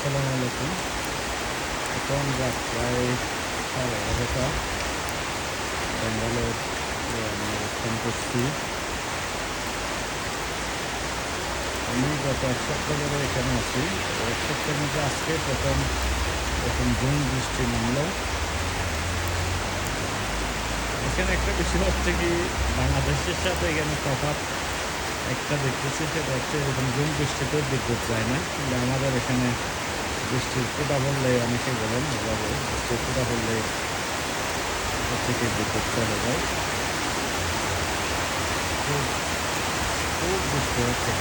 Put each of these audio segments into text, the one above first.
আসসালামু আলাইকুম। এখন রাত প্রায় 11:30। বেঙ্গলের আমি অবস্থান করছি। আমি গত 1 সপ্তাহ ধরে এখানে আছি। 1 সপ্তাহের মধ্যে আজকে প্রথম ঝুম বৃষ্টি নামলো। এখানে একটা বিষয় হচ্ছে কি, বাংলাদেশের সাথে এখানে তফাৎ একটা দেখতেছি, সেটা হচ্ছে এরকম ঝুম বৃষ্টিতেও বিদ্যুৎ যায় না। কিন্তু আমাদের এখানে বৃষ্টির ফোঁটা পড়লে, অনেকে বলেন এভাবে, বৃষ্টির ফোঁটা পড়লে থেকে বিদ্যুৎ চলে যায়। খুব খুব বৃষ্টি হচ্ছে।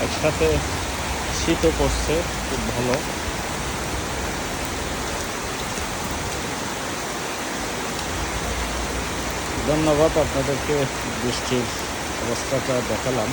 একসাথে শীতও পড়ছে, খুব ভালো। ধন্যবাদ, আপনাদেরকে বৃষ্টির অবস্থাটা দেখালাম।